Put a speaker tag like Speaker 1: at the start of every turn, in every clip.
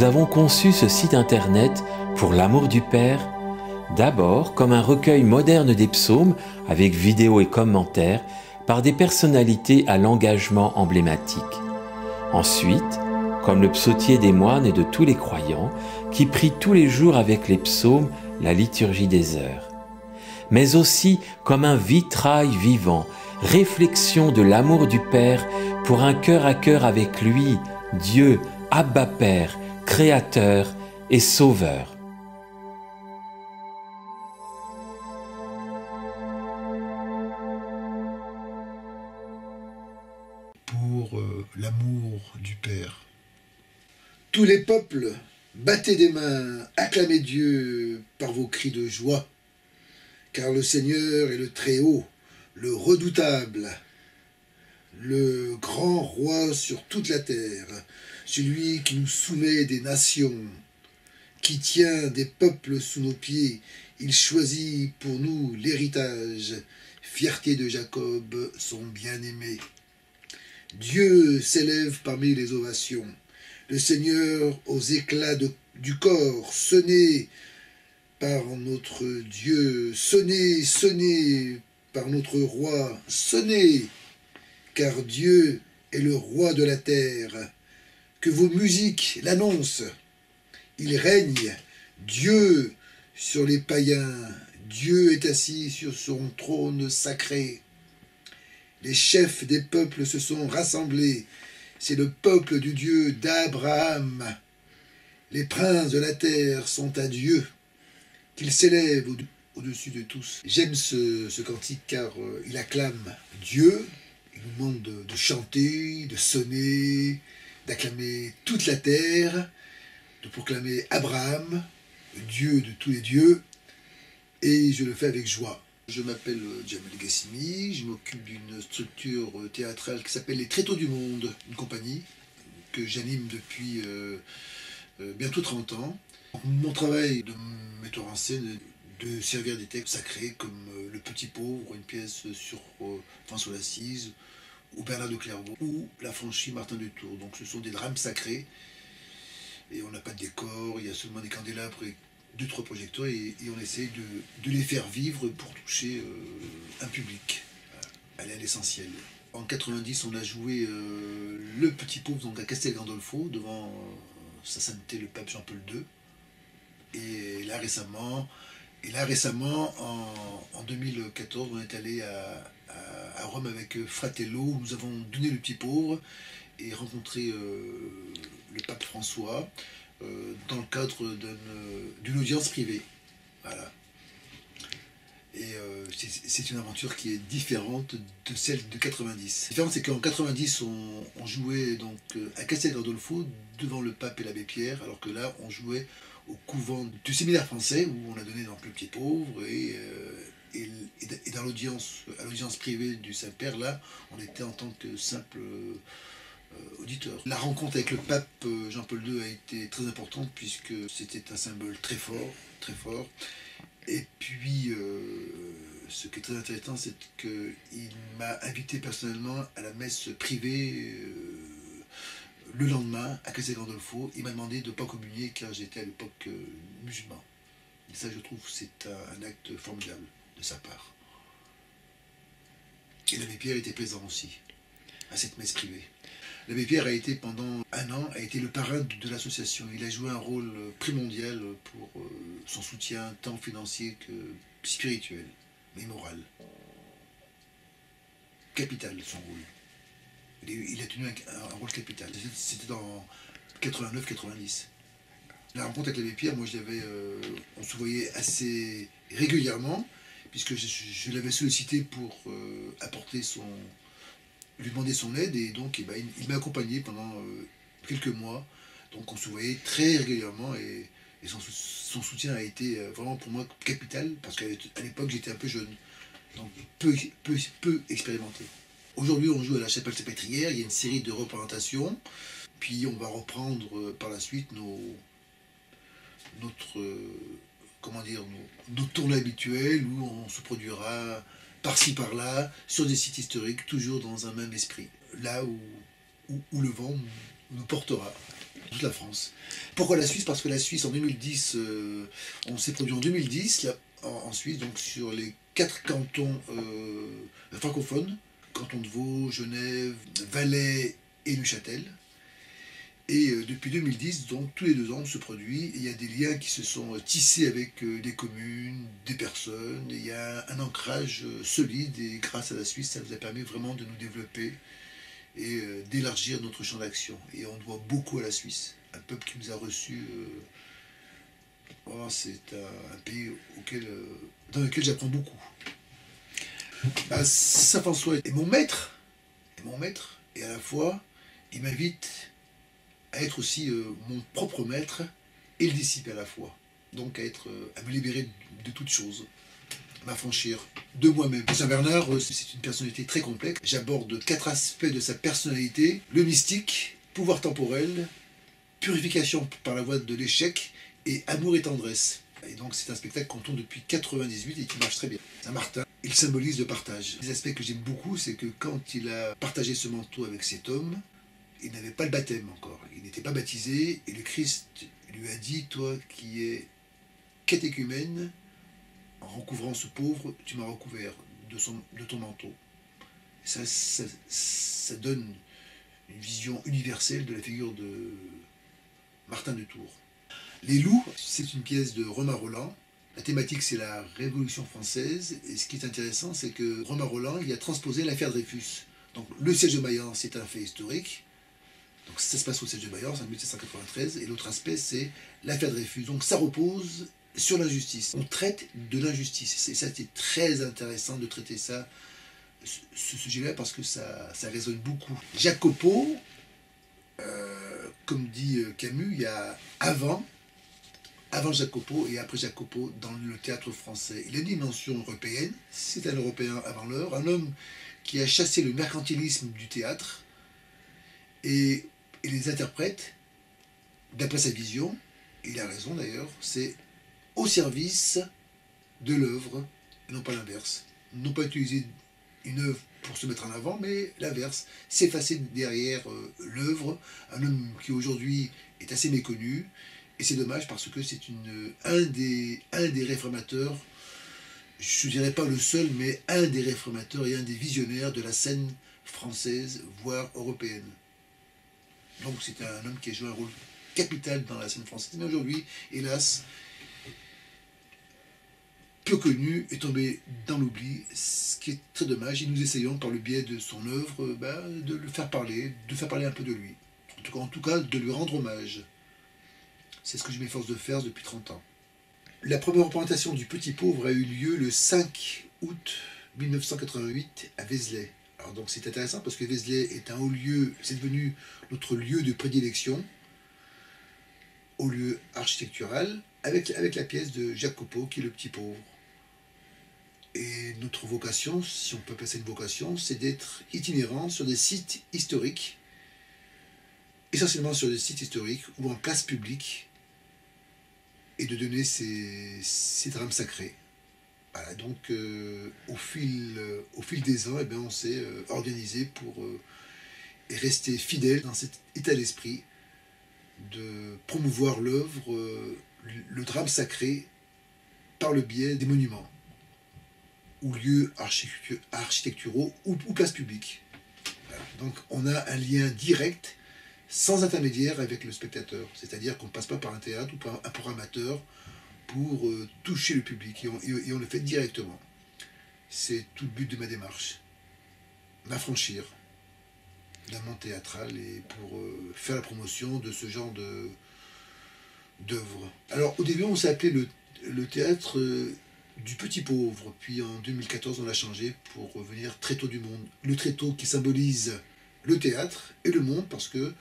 Speaker 1: nous avons conçu ce site internet pour l'amour du Père, d'abord comme un recueil moderne des psaumes avec vidéos et commentaires par des personnalités à l'engagement emblématique. Ensuite, comme le psautier des moines et de tous les croyants qui prient tous les jours avec les psaumes la liturgie des heures. Mais aussi comme un vitrail vivant, réflexion de l'amour du Père pour un cœur à cœur avec lui, Dieu, Abba Père, Créateur et Sauveur.
Speaker 2: Pour l'amour du Père. Tous les peuples, battez des mains, acclamez Dieu par vos cris de joie, car le Seigneur est le Très-Haut, le redoutable, le grand roi sur toute la terre, celui qui nous soumet des nations, qui tient des peuples sous nos pieds. Il choisit pour nous l'héritage, fierté de Jacob, son bien-aimé. Dieu s'élève parmi les ovations, le Seigneur aux éclats du corps, sonnez par notre Dieu, sonnez, sonnez par notre roi, sonnez, car Dieu est le roi de la terre. Que vos musiques l'annoncent. Il règne, Dieu sur les païens, Dieu est assis sur son trône sacré. Les chefs des peuples se sont rassemblés, c'est le peuple du Dieu d'Abraham. Les princes de la terre sont à Dieu, qu'il s'élève au-dessus de tous. J'aime ce cantique car il acclame Dieu, il nous demande de chanter, de sonner, d'acclamer toute la terre, de proclamer Abraham, le Dieu de tous les dieux, et je le fais avec joie. Je m'appelle Jamel Gassimi, je m'occupe d'une structure théâtrale qui s'appelle Les Tréteaux du Monde, une compagnie que j'anime depuis bientôt 30 ans. Mon travail de metteur en scène est de servir des textes sacrés comme Le Petit Pauvre, une pièce sur François d'Assise, ou Bernard de Clairvaux, ou La Franchie Martin de Tours. Donc ce sont des drames sacrés, et on n'a pas de décor, il y a seulement des candélabres et 2-3 projecteurs, et on essaie de les faire vivre pour toucher un public, aller à l'essentiel. En 90, on a joué Le Petit Pauvre donc à Castel Gandolfo, devant sa sainteté le pape Jean-Paul II. Et là récemment, en 2014, on est allé à Rome avec Fratello, où nous avons donné Le Petit Pauvre et rencontré le pape François dans le cadre d'une audience privée. Voilà. Et c'est une aventure qui est différente de celle de 90. La différence, c'est qu'en 90, on jouait donc à Castel Gandolfo devant le pape et l'abbé Pierre, alors que là, on jouait au couvent du séminaire français où on a donné donc Le Petit Pauvre, et dans à l'audience privée du Saint-Père, là, on était en tant que simple auditeur. La rencontre avec le pape Jean-Paul II a été très importante puisque c'était un symbole très fort, très fort. Et puis, ce qui est très intéressant, c'est qu'il m'a invité personnellement à la messe privée le lendemain à Castel Gandolfo. Il m'a demandé de ne pas communier car j'étais à l'époque musulman. Et ça, je trouve, c'est un acte formidable de sa part. Et l'abbé Pierre était présent aussi à cette messe privée. L'abbé Pierre a été pendant un an le parrain de l'association. Il a joué un rôle primordial pour son soutien tant financier que spirituel, mais moral. Capital son rôle. Il a tenu un rôle capital. C'était dans 89-90. La rencontre avec l'abbé Pierre, moi on se voyait assez régulièrement, puisque je l'avais sollicité pour lui demander son aide, et donc il m'a accompagné pendant quelques mois. Donc on se voyait très régulièrement, et son soutien a été vraiment pour moi capital, parce qu'à l'époque j'étais un peu jeune, donc peu expérimenté. Aujourd'hui on joue à la Chapelle Salpêtrière, il y a une série de représentations, puis on va reprendre par la suite nos tournées habituelles où on se produira par-ci par-là, sur des sites historiques, toujours dans un même esprit, là où le vent nous portera. toute la France. Pourquoi la Suisse? Parce que la Suisse, en 2010, on s'est produit en 2010, là, en Suisse, donc sur les 4 cantons francophones, canton de Vaud, Genève, Valais et Neuchâtel. Et depuis 2010, donc tous les 2 ans, on se produit. Et il y a des liens qui se sont tissés avec des communes, des personnes. Et il y a un ancrage solide. Et grâce à la Suisse, ça nous a permis vraiment de nous développer et d'élargir notre champ d'action. Et on doit beaucoup à la Suisse. Un peuple qui nous a reçus. Vraiment, c'est un pays dans lequel j'apprends beaucoup. Saint François est mon maître. Et à la fois, il m'invite à être aussi mon propre maître et le disciple à la fois. Donc à me libérer de toute chose, à m'affranchir de moi-même. Saint Bernard, c'est une personnalité très complexe. J'aborde 4 aspects de sa personnalité: le mystique, pouvoir temporel, purification par la voie de l'échec et amour et tendresse. Et donc c'est un spectacle qu'on tourne depuis 98 et qui marche très bien. Saint Martin, il symbolise le partage. Les aspects que j'aime beaucoup, c'est que quand il a partagé ce manteau avec cet homme, il n'avait pas le baptême encore, il n'était pas baptisé, et le Christ lui a dit: toi qui es catéchumène, en recouvrant ce pauvre, tu m'as recouvert de ton manteau. Ça donne une vision universelle de la figure de Martin de Tours. Les Loups, c'est une pièce de Romain Rolland. La thématique, c'est la Révolution française, et ce qui est intéressant, c'est que Romain Rolland, il a transposé l'affaire Dreyfus. Donc le siège de Mayence, c'est un fait historique. Donc ça se passe au siège de Mayence en 1793, et l'autre aspect, c'est l'affaire Dreyfus. Donc ça repose sur l'injustice. On traite de l'injustice. Et ça, c'est très intéressant de traiter ça, ce sujet-là, parce que ça résonne beaucoup. Jacopo, comme dit Camus, il y a avant Jacopo et après Jacopo dans le théâtre français. Il a une dimension européenne, c'est un Européen avant l'heure, un homme qui a chassé le mercantilisme du théâtre et les interprète, d'après sa vision, et il a raison d'ailleurs, c'est au service de l'œuvre, et non pas l'inverse. Non pas utiliser une œuvre pour se mettre en avant, mais l'inverse, s'effacer derrière l'œuvre, un homme qui aujourd'hui est assez méconnu, et c'est dommage parce que c'est un des réformateurs, je ne dirais pas le seul, mais un des réformateurs et un des visionnaires de la scène française, voire européenne. Donc c'est un homme qui a joué un rôle capital dans la scène française, mais aujourd'hui, hélas, peu connu, est tombé dans l'oubli, ce qui est très dommage, et nous essayons par le biais de son œuvre de le faire parler, de faire parler un peu de lui. En tout cas, de lui rendre hommage. C'est ce que je m'efforce de faire depuis 30 ans. La première représentation du Petit Pauvre a eu lieu le 5 août 1988 à Vézelay. Alors donc c'est intéressant parce que Vézelay est un haut lieu, c'est devenu notre lieu de prédilection, haut lieu architectural, avec la pièce de Jacopo qui est le Petit Pauvre. Et notre vocation, si on peut appeler ça une vocation, c'est d'être itinérant sur des sites historiques, essentiellement sur des sites historiques ou en place publique, et de donner ces drames sacrés. Voilà, donc au fil des ans, on s'est organisé pour rester fidèle dans cet état d'esprit de promouvoir l'œuvre, le drame sacré, par le biais des monuments, ou lieux architecturaux, ou places publiques. Voilà. Donc on a un lien direct, sans intermédiaire avec le spectateur. C'est-à-dire qu'on ne passe pas par un théâtre ou par un programmateur pour toucher le public. Et on le fait directement. C'est tout le but de ma démarche. M'affranchir d'un monde théâtral et pour faire la promotion de ce genre d'œuvre. Alors au début on s'est appelé le théâtre du Petit Pauvre. Puis en 2014 on l'a changé pour revenir Tréteau du Monde. Le tréteau qui symbolise le théâtre et le monde parce que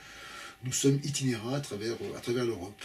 Speaker 2: nous sommes itinérants à travers l'Europe.